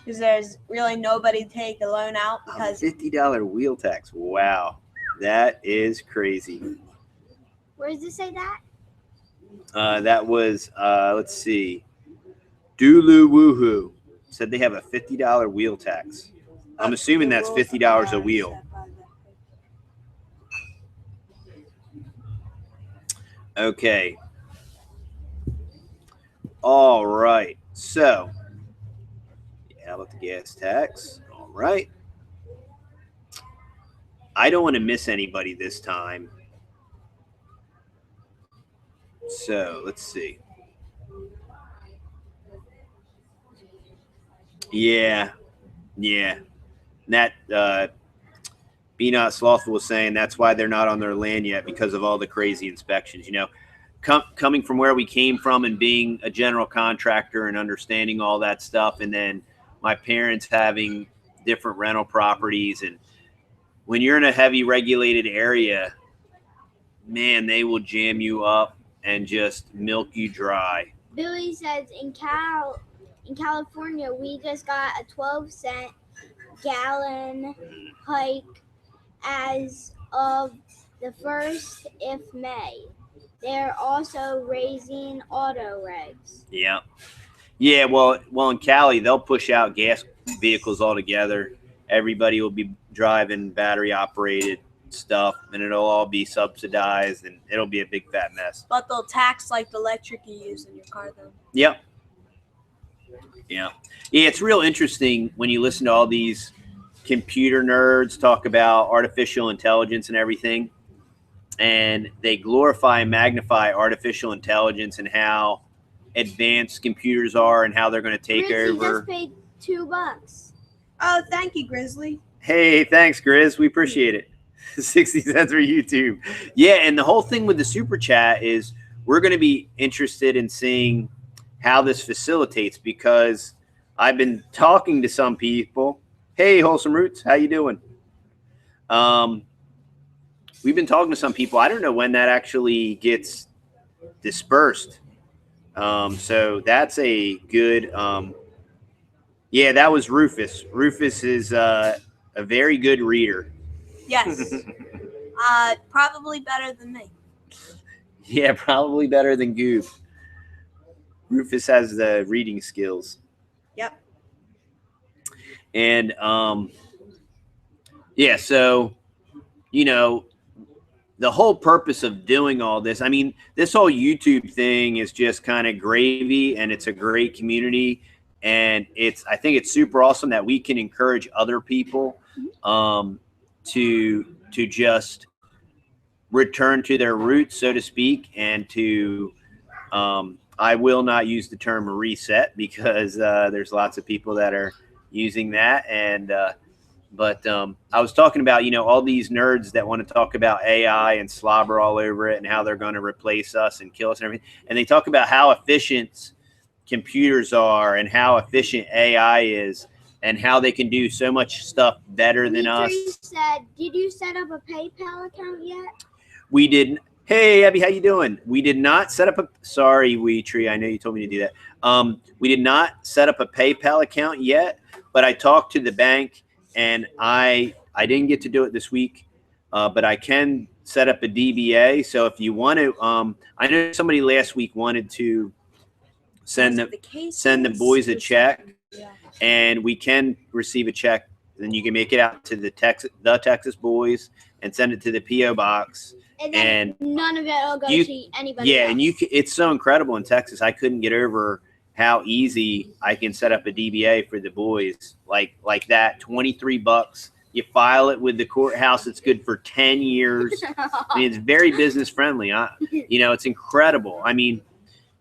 Because there's really nobody to take a loan out because $50 wheel tax. Wow. That is crazy. Where does it say that? That was, let's see. Dulu Woohoo said they have a $50 wheel tax. I'm assuming that's $50 a wheel. Okay. All right. So, how about the gas tax? All right. I don't want to miss anybody this time. So, let's see. Yeah. That Be Not Slothful was saying that's why they're not on their land yet, because of all the crazy inspections. You know, coming from where we came from and being a general contractor and understanding all that stuff, and then my parents having different rental properties, and when you're in a heavy regulated area, man, they will jam you up and just milk you dry. Billy says in California, we just got a 12-cent gallon hike as of the 1st of May. They're also raising auto regs. Yeah. Well, in Cali, they'll push out gas vehicles altogether. Everybody will be driving battery operated stuff, and it'll all be subsidized, and it'll be a big fat mess. But they'll tax like the electric you use in your car, though. Yep. Yeah. It's real interesting when you listen to all these computer nerds talk about artificial intelligence and everything, and they glorify and magnify artificial intelligence and how advanced computers are and how they're going to take over. Just paid $2. Oh, thank you, Grizzly. Hey, thanks, Grizz. We appreciate it. 60 cents for YouTube. Yeah, and the whole thing with the super chat is we're going to be interested in seeing how this facilitates, because I've been talking to some people. Hey, Wholesome Roots, how you doing? We've been talking to some people. I don't know when that actually gets dispersed. So that's a good yeah, that was Rufus. Rufus is a very good reader. Yes. Probably better than me. Yeah, probably better than Goob. Rufus has the reading skills. Yep. And yeah, so you know, the whole purpose of doing all this, I mean, this whole YouTube thing is just kind of gravy, and it's a great community, and I think it's super awesome that we can encourage other people to just return to their roots, so to speak, and to I will not use the term reset, because there's lots of people that are using that, and but I was talking about, you know, all these nerds that want to talk about AI and slobber all over it and how they're going to replace us and kill us and everything. And they talk about how efficient computers are and how efficient AI is and how they can do so much stuff better than us. Said, did you set up a PayPal account yet? We didn't. Hey, Abby, how you doing? We did not set up a, sorry, Weetree, I know you told me to do that. We did not set up a PayPal account yet, but I talked to the bank, and I didn't get to do it this week, but I can set up a DBA. So if you want to, I know somebody last week wanted to send the boys a check, and we can receive a check. Then you can make it out to the Texas Boys and send it to the PO box, And none of it will go to anybody Yeah, else. and it's so incredible in Texas. I couldn't get over how easy I can set up a DBA for the boys like that. $23. You file it with the courthouse. It's good for 10 years. I mean, it's very business friendly. It's incredible. I mean,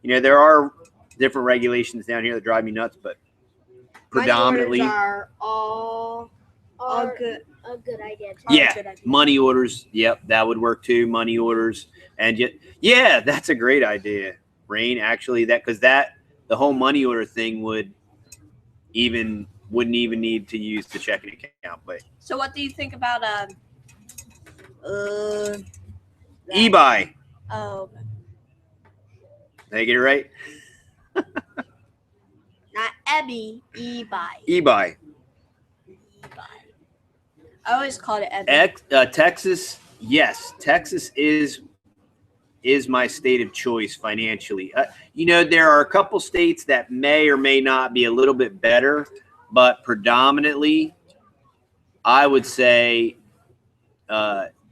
there are different regulations down here that drive me nuts, but predominantly are all good. A good idea. Yeah, money orders. Yep, that would work too. Money orders, and yeah, that's a great idea, Rain. Actually, because the whole money order thing wouldn't even need to use the checking account. But So, what do you think about eBay? Oh, Did I get it right? not Ebby, eBay. eBay. I always called it Ebby. Texas, yes, Texas is my state of choice financially. There are a couple states that may or may not be a little bit better, but predominantly, I would say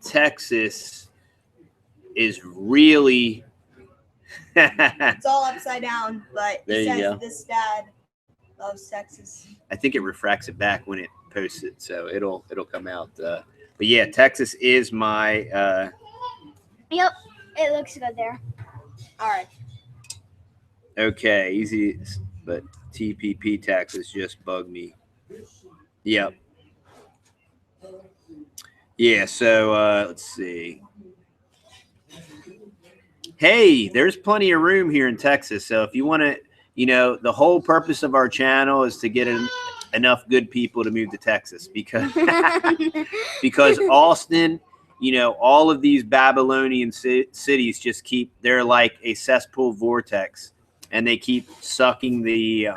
Texas is really. It's all upside down, but There you go. This dad loves Texas. I think it refracts it back when it posts it, so it'll come out. But yeah, Texas is my. Yep, it looks good there. All right. Okay, easy, but TPP taxes just bug me. Yep. Yeah, so let's see. Hey, there's plenty of room here in Texas. So if you want to, the whole purpose of our channel is to get enough good people to move to Texas because Austin, all of these Babylonian cities they're like a cesspool vortex, and they keep sucking the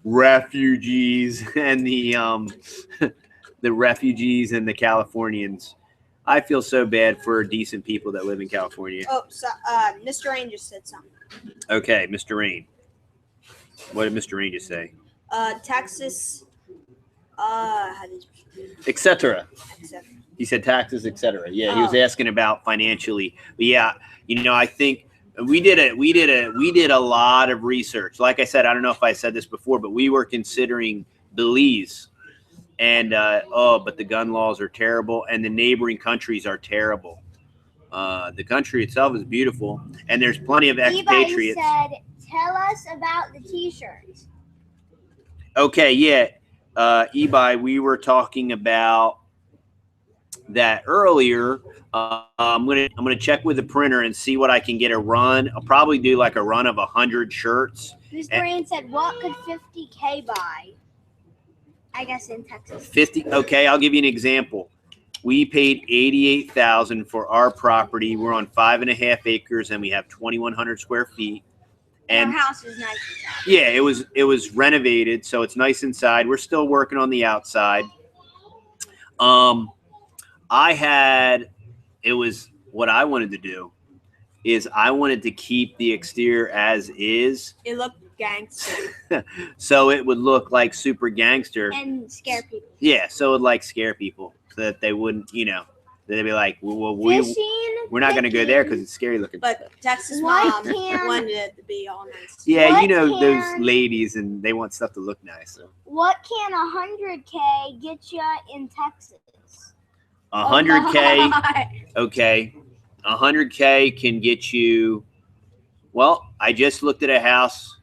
refugees and the refugees and the Californians. I feel so bad for decent people that live in California. Oh, so Mr. Rain just said something. Okay, Mr. Rain. What did Mr. Rain just say? Texas, Etc. He said taxes, etc. Yeah, he was asking about financially. But yeah, I think we did a lot of research. Like I said, I don't know if I said this before, but we were considering Belize. And but the gun laws are terrible, and the neighboring countries are terrible. The country itself is beautiful, and there's plenty of expatriates. Said, "Tell us about the T-shirts." Okay, yeah, eBay. We were talking about that earlier. I'm gonna check with the printer and see what I can get a run. I'll probably do like a run of 100 shirts. Mr. Rain said, "What could 50K buy?" I guess in Texas. 50. Okay, I'll give you an example. We paid $88,000 for our property. We're on 5.5 acres, and we have 2,100 square feet. And our house is nice inside. Yeah, it was renovated, so it's nice inside. We're still working on the outside. What I wanted to do is I wanted to keep the exterior as is. It looked gangster. So it would look like super gangster. And scare people. Yeah, so it would like scare people so that they wouldn't, they'd be like, well, we're not going to go there because it's scary looking. But Texas mom wanted it to be all nice. Yeah, those ladies, and they want stuff to look nice. So. What can 100K get you in Texas? 100K, okay. 100K can get you, well, I just looked at a house.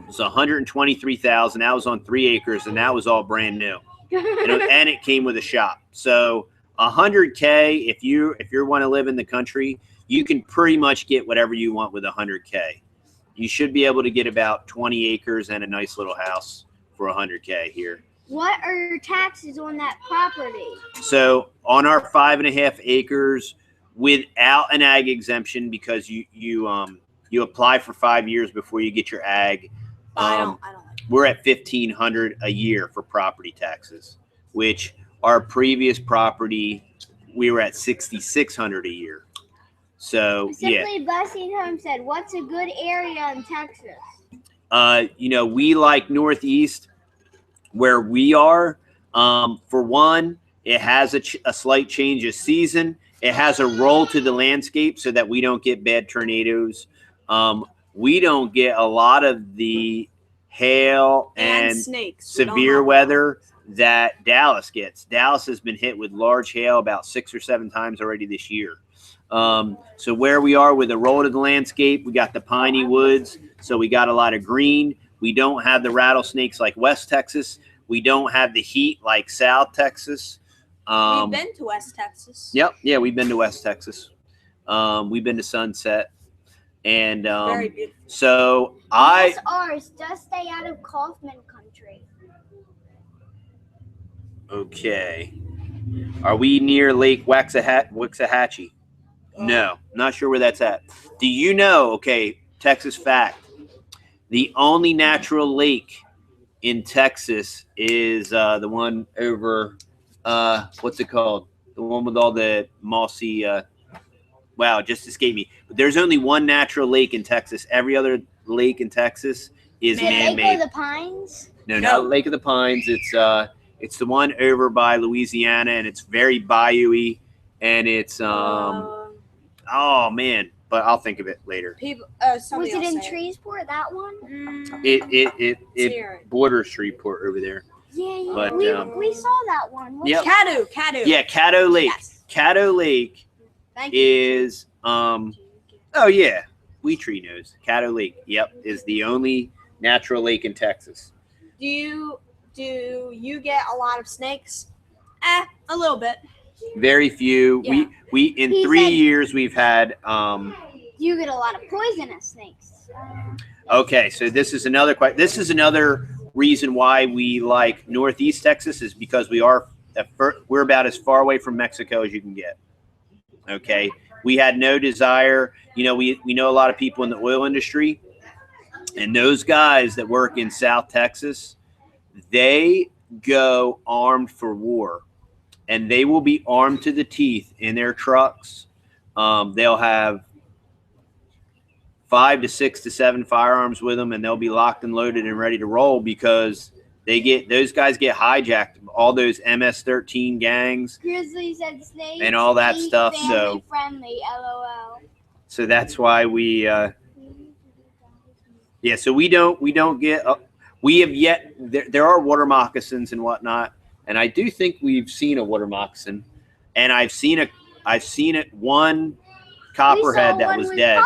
It's 123,000. That was on 3 acres, and that was all brand new. And it came with a shop. So 100K, if you want to live in the country, you can pretty much get whatever you want with 100K. You should be able to get about 20 acres and a nice little house for 100K here. What are your taxes on that property? So on our 5.5 acres, without an ag exemption, because you apply for 5 years before you get your ag. I don't like it. We're at $1,500 a year for property taxes, which our previous property we were at $6,600 a year. So Simply Blessing Home said, "What's a good area in Texas?" We like Northeast where we are. For one, It has a slight change of season. It has a roll to the landscape so that we don't get bad tornadoes. We don't get a lot of the hail and snakes. severe weather that Dallas gets. Dallas has been hit with large hail about 6 or 7 times already this year. So where we are with the roll to the landscape, we got the piney woods, so we got a lot of green. We don't have the rattlesnakes like West Texas. We don't have the heat like South Texas. We've been to West Texas. Yep. Yeah, we've been to West Texas. We've been to Sunset. And Very beautiful. so Yes, ours. Just stay out of Kaufman country. Okay. Are we near Lake Waxahachie? No, not sure where that's at. Do you know, okay, Texas fact, the only natural lake in Texas is the one over, what's it called? The one with all the mossy, wow, just escaped me. But there's only one natural lake in Texas. Every other lake in Texas is man-made. Lake of the Pines? No, not Lake of the Pines. It's the one over by Louisiana, and it's very bayou-y, and it's oh man, but I'll think of it later. People, Was it in Treesport, that one? It borders Shreveport over there. Yeah, But, we saw that one. Yep. Caddo. Yeah, Caddo Lake. Yes. Caddo Lake Thank you. is oh yeah, Tree knows. Caddo Lake, yep, is the only natural lake in Texas. Do you get a lot of snakes? A little bit. Very few. Yeah. We in He 3 said- years we've had You get a lot of poisonous snakes. okay, so this is another reason why we like Northeast Texas is because we're about as far away from Mexico as you can get. Okay, we had no desire. You know, we know a lot of people in the oil industry, and those guys that work in South Texas, they go armed for war, and they will be armed to the teeth in their trucks. They'll have 5 to 6 to 7 firearms with them, and they'll be locked and loaded and ready to roll because those guys get hijacked. All those MS-13 gangs Grizzlies and snakes and all that ain't stuff. family So friendly, LOL. so that's why we so we don't get we have yet there are water moccasins and whatnot, and I do think we've seen a water moccasin, and I've seen it one copperhead that was dead.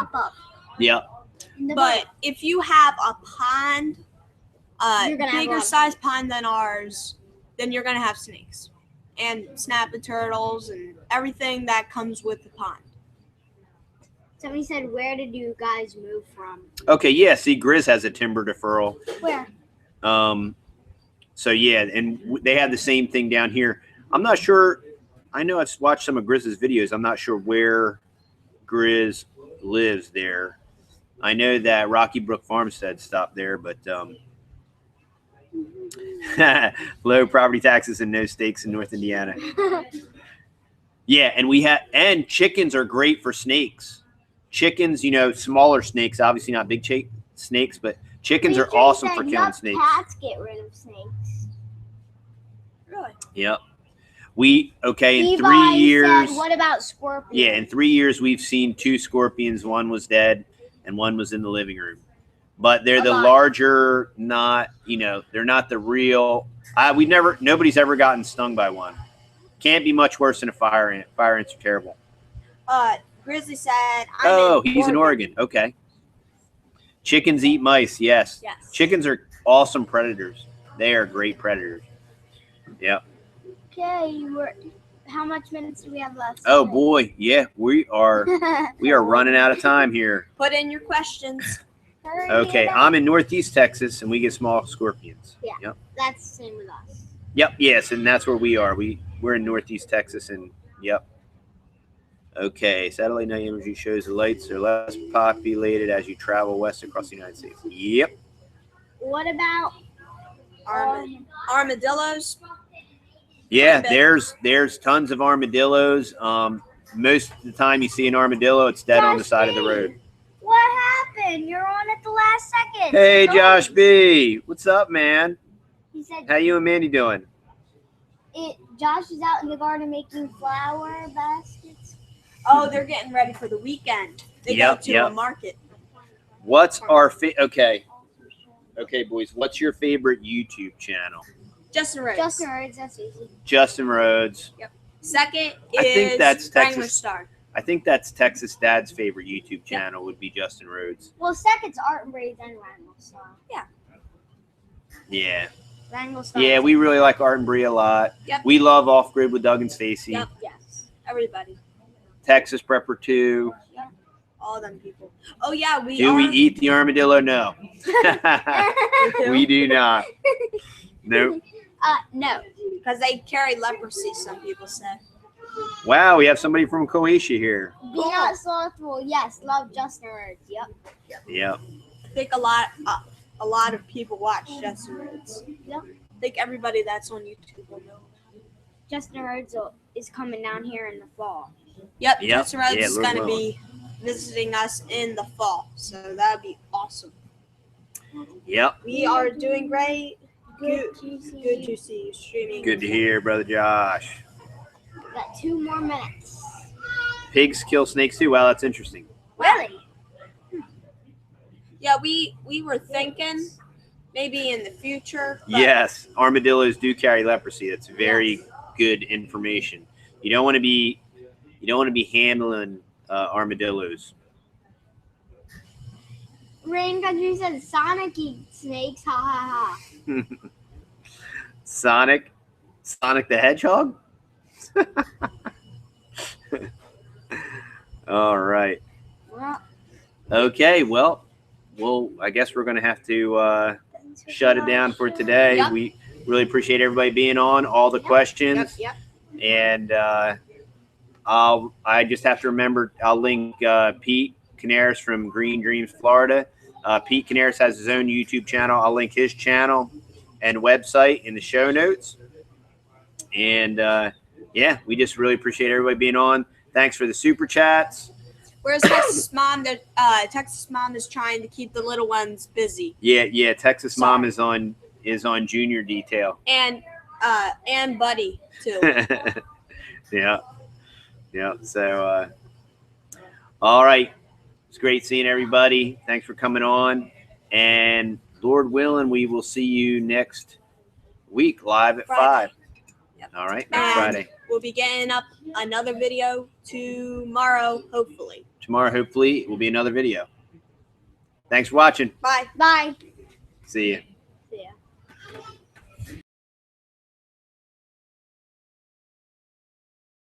Yep. But if you have a pond, You're gonna have a bigger lot of size pond than ours, then you're gonna have snakes and snapping turtles and everything that comes with the pond. Somebody said, "Where did you guys move from?" Okay, yeah, see, Grizz has a timber deferral. Where? So yeah, and they have the same thing down here. I'm not sure. I know I've watched some of Grizz's videos. I'm not sure where Grizz lives there. I know that Rocky Brook Farmstead stopped there, but low property taxes and no stakes in North Indiana. Yeah, and chickens are great for snakes. Chickens, you know, smaller snakes, obviously not big snakes, but chickens are awesome for killing snakes. Cats get rid of snakes. Really? Yep. In Levi 3 years. said, what about scorpions? Yeah, in 3 years we've seen 2 scorpions. One was dead, and one was in the living room. But they're the larger, they're not the real. Nobody's ever gotten stung by one. Can't be much worse than a fire ant. Fire ants are terrible. Grizzly said, He's in Oregon. Okay. Chickens eat mice. Yes. Yes. Chickens are awesome predators. They are great predators. Yep. Okay, how much minutes do we have left? Oh boy, yeah, we are running out of time here. Put in your questions. Hurry Okay, it up. I'm in Northeast Texas, and we get small scorpions. Yeah. Yep. That's the same with us. Yep. Yes, and that's where we are. We're in Northeast Texas, and yep. Okay, satellite night imagery shows the lights are less populated as you travel west across the United States. Yep. What about Armadillos. Yeah, there's tons of armadillos. Most of the time you see an armadillo, it's dead on the side of the road. What happened? You're on at the last second. Hey, Go. Josh B. What's up, man? He said How you and Mandy doing? Josh is out in the garden making flower baskets. Oh, they're getting ready for the weekend. They go to a market. What's our okay, boys? What's your favorite YouTube channel? Justin Rhodes. Justin Rhodes, that's easy. Justin Rhodes. Yep. Second I think is that's Wrangler Texas. Star. I think that's Texas Dad's favorite YouTube channel would be Justin Rhodes. Well, second's Art and Braids and Wrangle Star. Yeah. Wrangle Star. Yeah, we really like Art and Bree a lot. Yep. We love Off Grid with Doug and Stacy. Yep. Yes. Everybody. Texas Prepper 2. All them people. Oh yeah, Do we eat the armadillo? No. We do not. Nope. No. Because they carry leprosy, some people say. Wow, we have somebody from Croatia here. Be not slothful. Yes, love Justin Rhodes. Yep. Yep. I think a lot of people watch Justin Rhodes. Yep. I think everybody that's on YouTube will know. Justin Rhodes is coming down here in the fall. Yep. Yep. Justin Rhodes Yeah, is Lord going to willing. be visiting us in the fall, so that would be awesome. Yep. We are doing great. Good to see Good you. to see you streaming. Good to hear, Brother Josh. Got 2 more minutes. Pigs kill snakes too. Wow, that's interesting. Really? Yeah, we were thinking maybe in the future. But Yes, armadillos do carry leprosy. That's very good information. You don't want to be handling armadillos. Rain Country says Sonic eats snakes. Ha ha ha. Sonic the Hedgehog. All right. Well, Okay. Well, I guess we're gonna have to shut it down for today. Yep. We really appreciate everybody being on, all the questions, Yep. and I just have to remember I'll link Pete Canaris from Green Dreams, Florida. Pete Canaris has his own YouTube channel. I'll link his channel and website in the show notes. And yeah, we just really appreciate everybody being on. Thanks for the super chats. Where's Texas Mom? Texas Mom is trying to keep the little ones busy. Yeah. Texas Mom is on junior detail. And Buddy too. Yeah. So, all right. It's great seeing everybody. Thanks for coming on. And Lord willing, we will see you next week live at Friday. 5. Yep. All right. Next And Friday. we'll be getting up another video tomorrow, hopefully. Tomorrow, hopefully, will be another video. Thanks for watching. Bye. bye. See you.